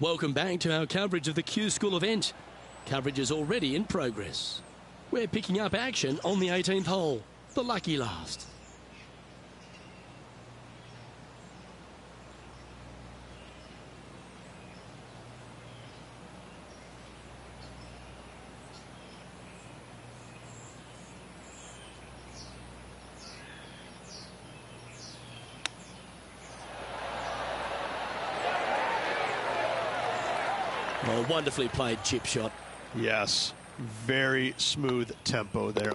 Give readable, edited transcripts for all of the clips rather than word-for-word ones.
Welcome back to our coverage of the Q School event. Coverage is already in progress. We're picking up action on the 18th hole, the lucky last. Oh, wonderfully played chip shot. Yes, very smooth tempo there.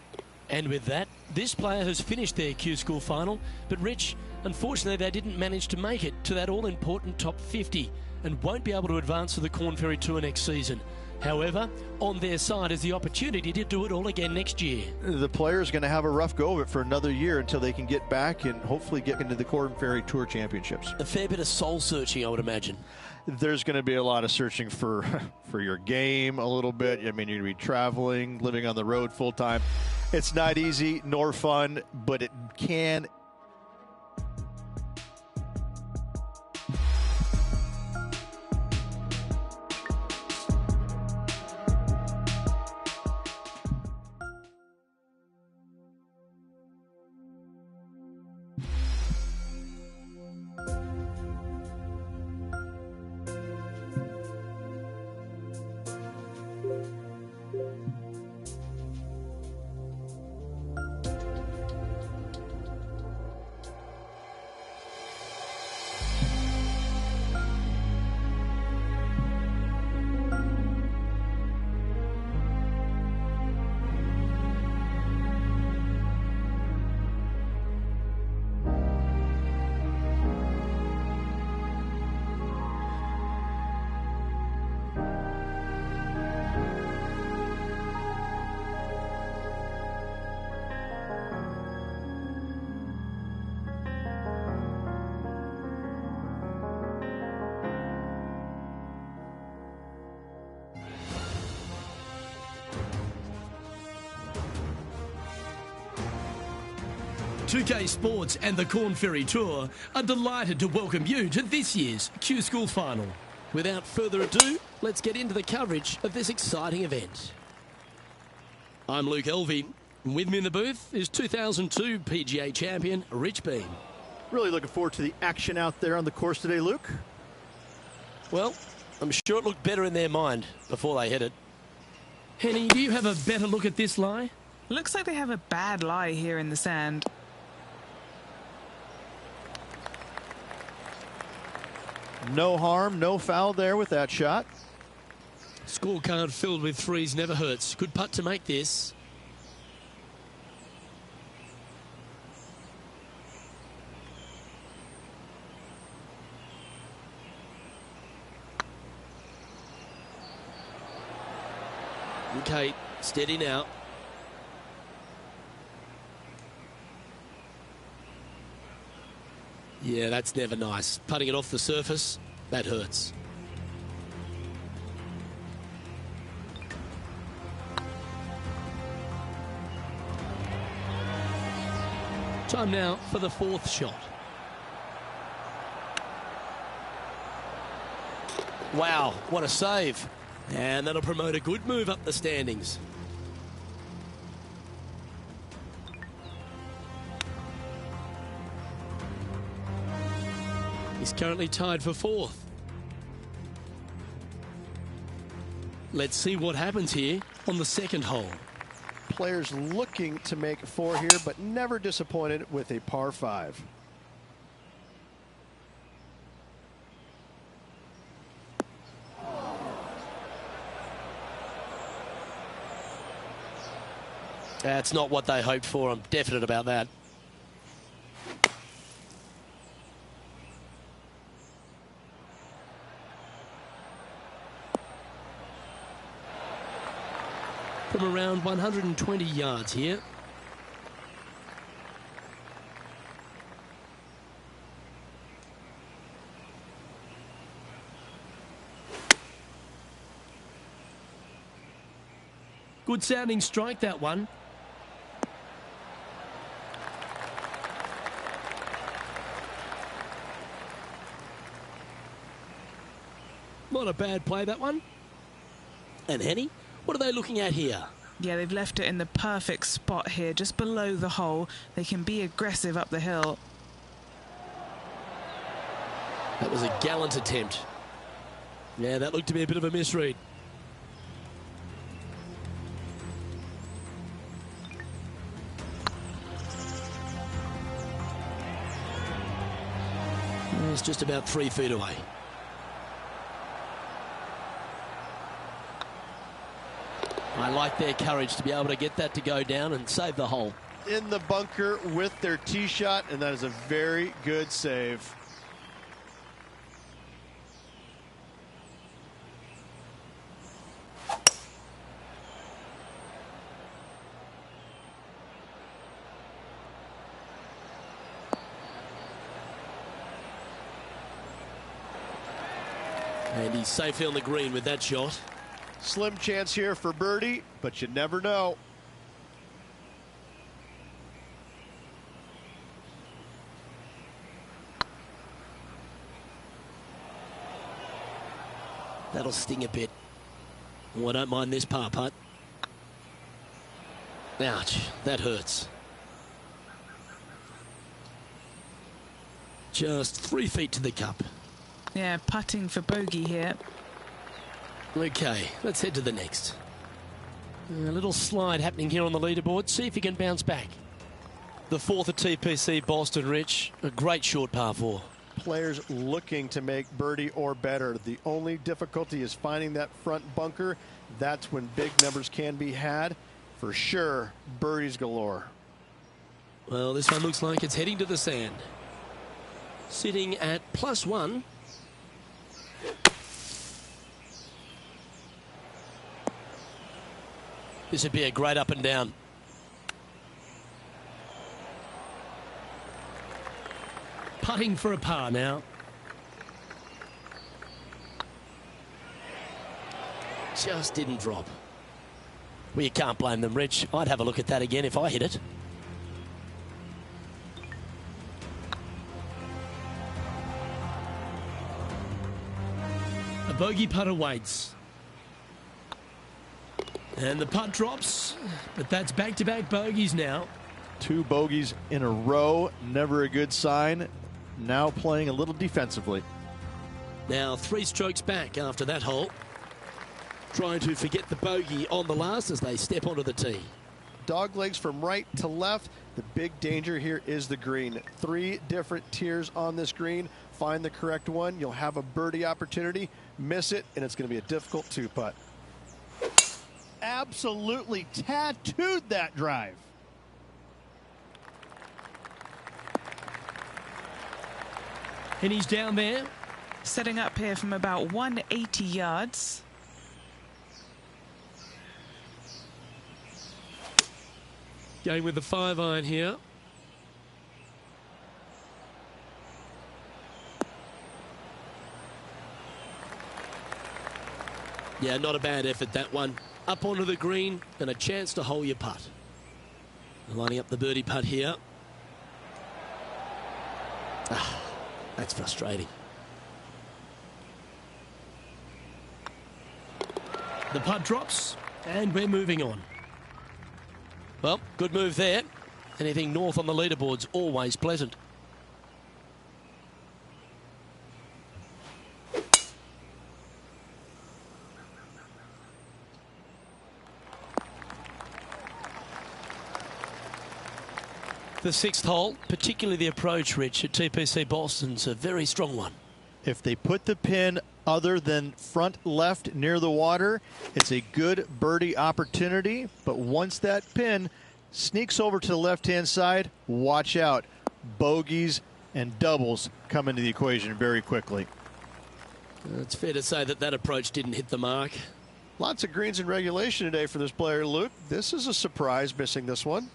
And with that, this player has finished their Q School final, but Rich, unfortunately they didn't manage to make it to that all-important top 50 and won't be able to advance to the Korn Ferry Tour next season. However, on their side is the opportunity to do it all again next year. The player's going to have a rough go of it for another year until they can get back and hopefully get into the Korn Ferry Tour Championships. A fair bit of soul-searching, I would imagine. There's going to be a lot of searching for your game a little bit. I mean, you're going to be traveling, living on the road full time. It's not easy nor fun, but it can. Two-K Sports and the Korn Ferry Tour are delighted to welcome you to this year's Q School final. Without further ado, let's get into the coverage of this exciting event. I'm Luke Elvey, and with me in the booth is 2002 PGA champion Rich Beem. Really looking forward to the action out there on the course today, Luke. Well, I'm sure it looked better in their mind before they hit it. Henny, do you have a better look at this lie? Looks like they have a bad lie here in the sand. No harm, no foul there with that shot. Scorecard filled with threes never hurts. Good putt to make this. Okay, steady now. Yeah, that's never nice. Putting it off the surface, that hurts. Time now for the fourth shot. Wow, what a save. And that'll promote a good move up the standings. He's currently tied for fourth. Let's see what happens here on the second hole. Players looking to make four here, but never disappointed with a par 5. That's not what they hoped for. I'm definite about that. From around 120 yards here. Good sounding strike, that one. Not a bad play, that one. And Henny, what are they looking at here? Yeah, they've left it in the perfect spot here, just below the hole. They can be aggressive up the hill. That was a gallant attempt. Yeah, that looked to be a bit of a misread. It's just about 3 feet away. I like their courage to be able to get that to go down and save the hole. In the bunker with their tee shot, and that is a very good save. And he's safely on the green with that shot. Slim chance here for birdie, but you never know. That'll sting a bit. Oh, I don't mind this par putt. Ouch, that hurts. Just 3 feet to the cup. Yeah, putting for bogey here. Okay, let's head to the next. A little slide happening here on the leaderboard. See if he can bounce back. The fourth at TPC Boston, Rich. A great short par 4. Players looking to make birdie or better. The only difficulty is finding that front bunker. That's when big numbers can be had. For sure, birdies galore. Well, this one looks like it's heading to the sand. Sitting at +1. This would be a great up and down. Putting for a par now. Just didn't drop. Well, you can't blame them, Rich. I'd have a look at that again if I hit it. A bogey putt awaits. And the putt drops, but that's back-to-back bogeys now. 2 bogeys in a row, never a good sign. Now playing a little defensively. Now 3 strokes back after that hole. Trying to forget the bogey on the last as they step onto the tee. Dog legs from right to left. The big danger here is the green. 3 different tiers on this green. Find the correct one. You'll have a birdie opportunity. Miss it, and it's going to be a difficult 2-putt. Absolutely tattooed that drive. And he's down there. Setting up here from about 180 yards. Going with the 5-iron here. Yeah, not a bad effort, that one. Up onto the green and a chance to hole your putt. Lining up the birdie putt here. Ah, that's frustrating. The putt drops and we're moving on. Well, good move there. Anything north on the leaderboard's always pleasant. The 6th hole, particularly the approach, Rich, at TPC Boston's a very strong one. If they put the pin other than front left near the water, it's a good birdie opportunity. But once that pin sneaks over to the left-hand side, watch out. Bogeys and doubles come into the equation very quickly. It's fair to say that that approach didn't hit the mark. Lots of greens in regulation today for this player, Luke. This is a surprise, missing this one.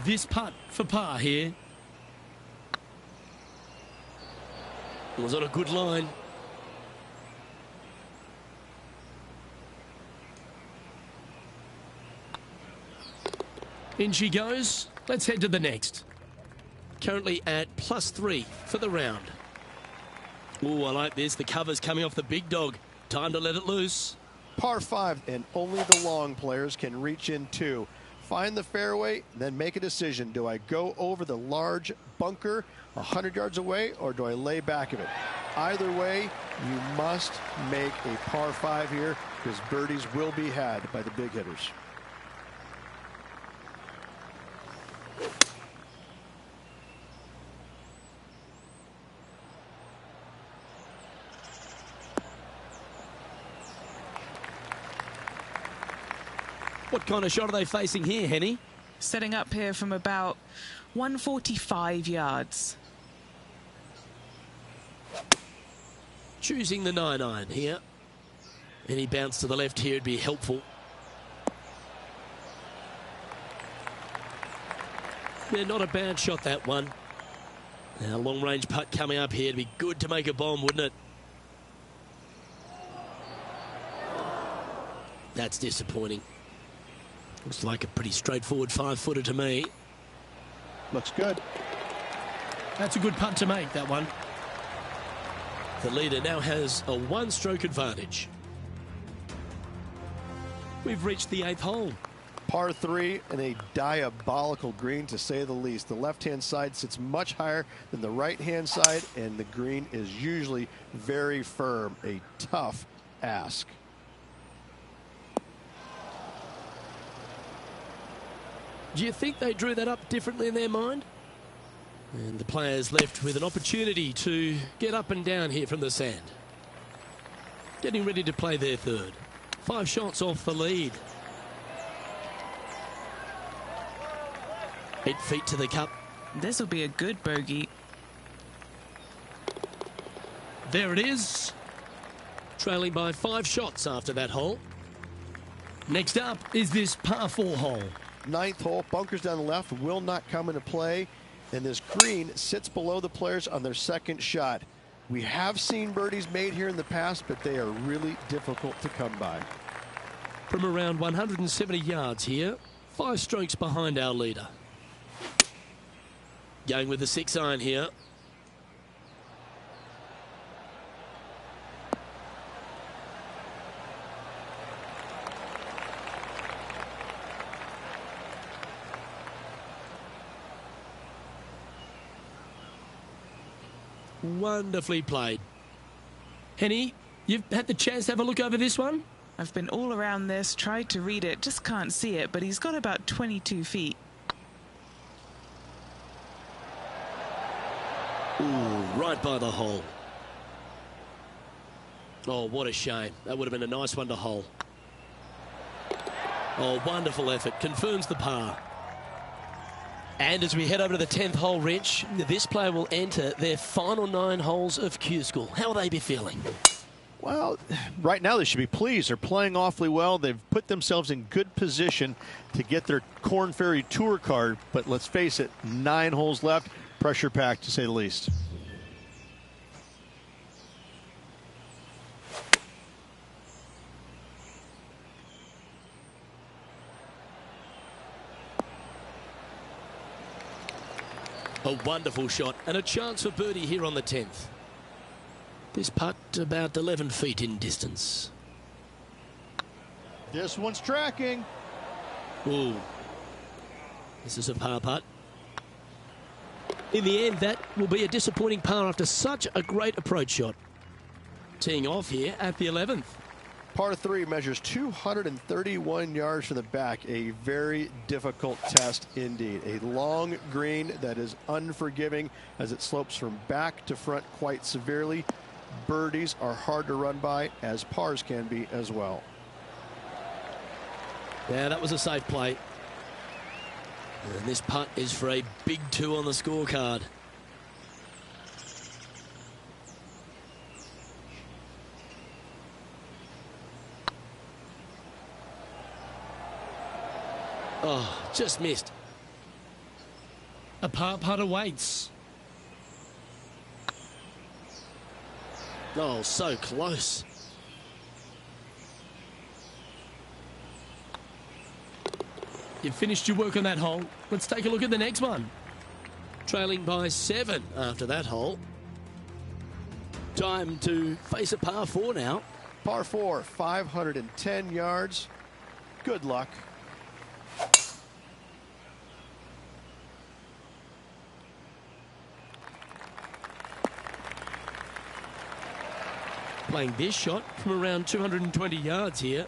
This putt for par here. Was on a good line. In she goes. Let's head to the next. Currently at +3 for the round. Oh, I like this. The cover's coming off the big dog. Time to let it loose. Par 5, and only the long players can reach in two. Find the fairway, then make a decision. Do I go over the large bunker 100 yards away, or do I lay back of it? Either way, you must make a par 5 here, because birdies will be had by the big hitters. What kind of shot are they facing here, Henny? Setting up here from about 145 yards. Choosing the 9-iron here. Any bounce to the left here would be helpful. Yeah, not a bad shot, that one. Now, long-range putt coming up here. It'd be good to make a bomb, wouldn't it? That's disappointing. Looks like a pretty straightforward 5-footer to me. Looks good. That's a good putt to make, that one. The leader now has a one-stroke advantage. We've reached the 8th hole. Par 3 and a diabolical green, to say the least. The left-hand side sits much higher than the right-hand side, and the green is usually very firm. A tough ask. Do you think they drew that up differently in their mind? And the players left with an opportunity to get up and down here from the sand. Getting ready to play their third. 5 shots off the lead. 8 feet to the cup. This will be a good bogey. There it is. Trailing by 5 shots after that hole. Next up is this par 4 hole. 9th hole, bunkers down the left will not come into play, and this green sits below the players on their second shot. We have seen birdies made here in the past, but they are really difficult to come by. From around 170 yards here, 5 strokes behind our leader. Going with the 6-iron here. Wonderfully played. Henny, you've had the chance to have a look over this one? I've been all around this, tried to read it, just can't see it, but he's got about 22 feet. Ooh, right by the hole. Oh, what a shame. That would have been a nice one to hole. Oh, wonderful effort. Confirms the par. And as we head over to the 10th hole, Rich, this player will enter their final 9 holes of Q School. How will they be feeling? Well, right now they should be pleased. They're playing awfully well. They've put themselves in good position to get their Korn Ferry Tour card. But let's face it, 9 holes left. Pressure packed, to say the least. A wonderful shot and a chance for birdie here on the 10th. This putt about 11 feet in distance. This one's tracking. Ooh. This is a par putt. In the end, that will be a disappointing par after such a great approach shot. Teeing off here at the 11th. Par 3 measures 231 yards from the back. A very difficult test indeed. A long green that is unforgiving as it slopes from back to front quite severely. Birdies are hard to run by, as pars can be as well. Yeah, that was a safe play. And this putt is for a big 2 on the scorecard. Oh, just missed. A par putt awaits. Oh, so close. You've finished your work on that hole. Let's take a look at the next one. Trailing by 7 after that hole. Time to face a par 4 now. Par 4, 510 yards. Good luck. Playing this shot from around 220 yards here.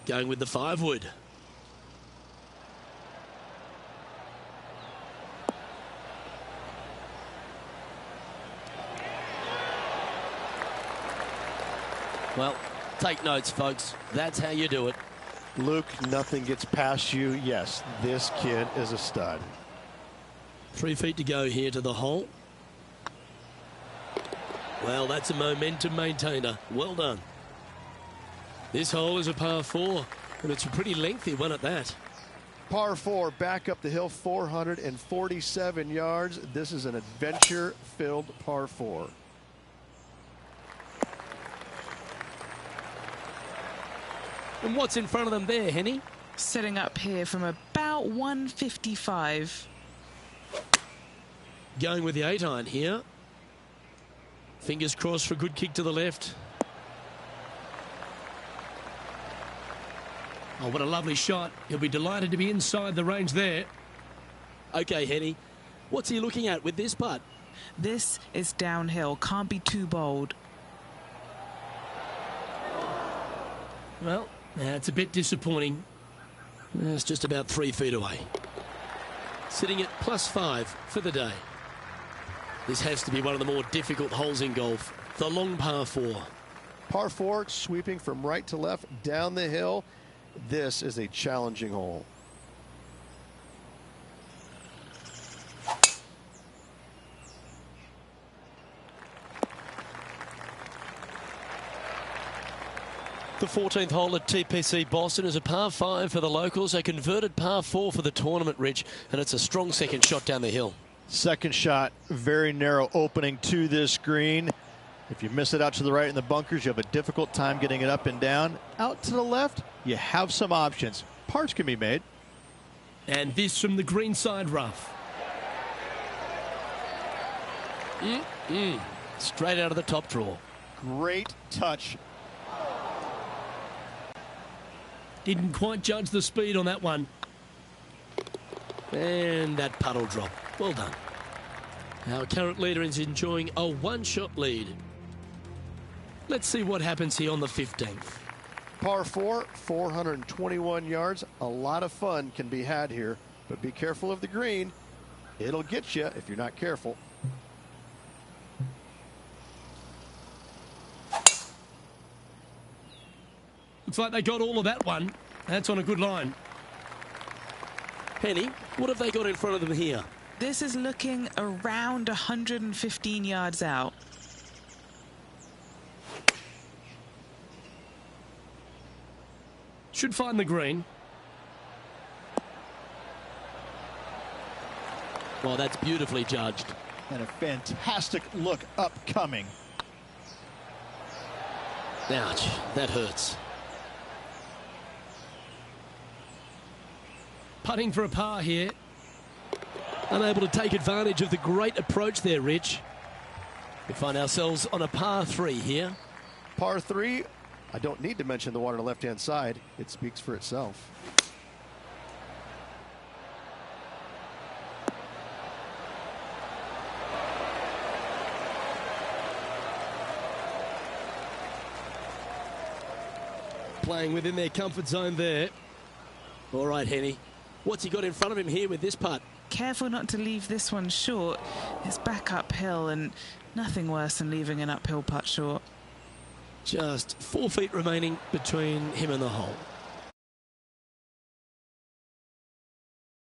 Going with the 5-wood. Well, take notes, folks. That's how you do it. Luke, nothing gets past you. Yes, this kid is a stud. 3 feet to go here to the hole. Well, that's a momentum maintainer. Well done. This hole is a par 4, and it's a pretty lengthy one at that. Par 4, back up the hill, 447 yards. This is an adventure-filled par 4. And what's in front of them there, Henny? Setting up here from about 155. Going with the 8-iron here. Fingers crossed for a good kick to the left. Oh, what a lovely shot. He'll be delighted to be inside the range there. Okay, Henny. What's he looking at with this putt? This is downhill. Can't be too bold. Well, that's a bit disappointing. It's just about 3 feet away. Sitting at +5 for the day. This has to be one of the more difficult holes in golf. The long par 4. Par 4, sweeping from right to left down the hill. This is a challenging hole. The 14th hole at TPC Boston is a par 5 for the locals, a converted par 4 for the tournament, Rich, and it's a strong second shot down the hill. Second shot, very narrow opening to this green. If you miss it out to the right in the bunkers, you have a difficult time getting it up and down. Out to the left, you have some options. Pars can be made. And this from the green side rough. Straight out of the top draw. Great touch. Didn't quite judge the speed on that one. And that puddle drop. Well done. Our current leader is enjoying a 1-shot lead. Let's see what happens here on the 15th. Par 4, 421 yards. A lot of fun can be had here, but be careful of the green. It'll get you if you're not careful. Looks like they got all of that one. That's on a good line. Penny, what have they got in front of them here? This is looking around 115 yards out. Should find the green. Well, that's beautifully judged. And a fantastic look upcoming. Ouch, that hurts. Putting for a par here. Unable to take advantage of the great approach there, Rich. We find ourselves on a par 3 here. Par 3, I don't need to mention the water on the left-hand side. It speaks for itself. Playing within their comfort zone there. All right, Henny. What's he got in front of him here with this putt? Careful not to leave this one short. It's back uphill, and nothing worse than leaving an uphill putt short. Just 4 feet remaining between him and the hole.